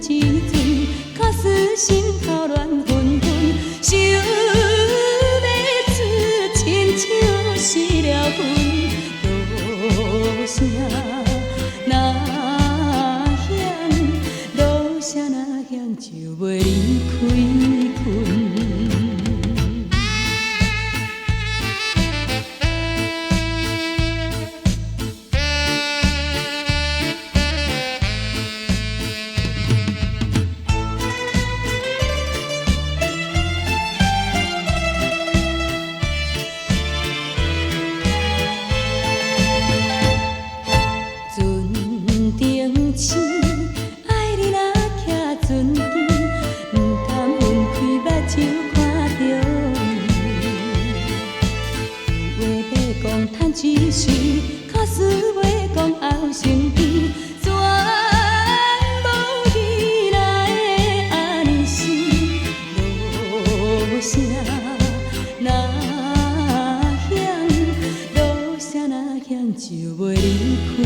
一阵，假使心头乱纷纷，想要出亲像失了魂。落声若响，落声若响，就袂离开困。叹一时，假使要讲后生悲，全无依赖的安心。落声若响，落声若响，就袂离开。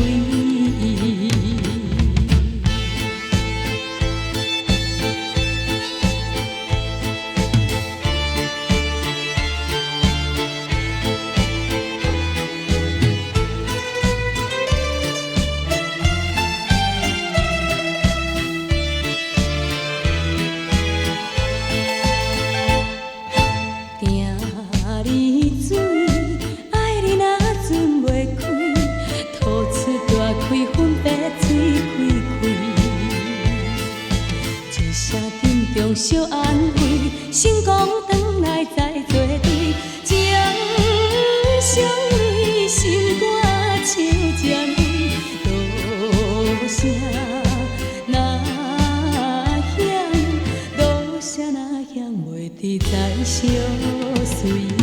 小安慰，成功转来再作对，将伤泪心肝笑渐微。落声若响，落声若响，袂知再相随。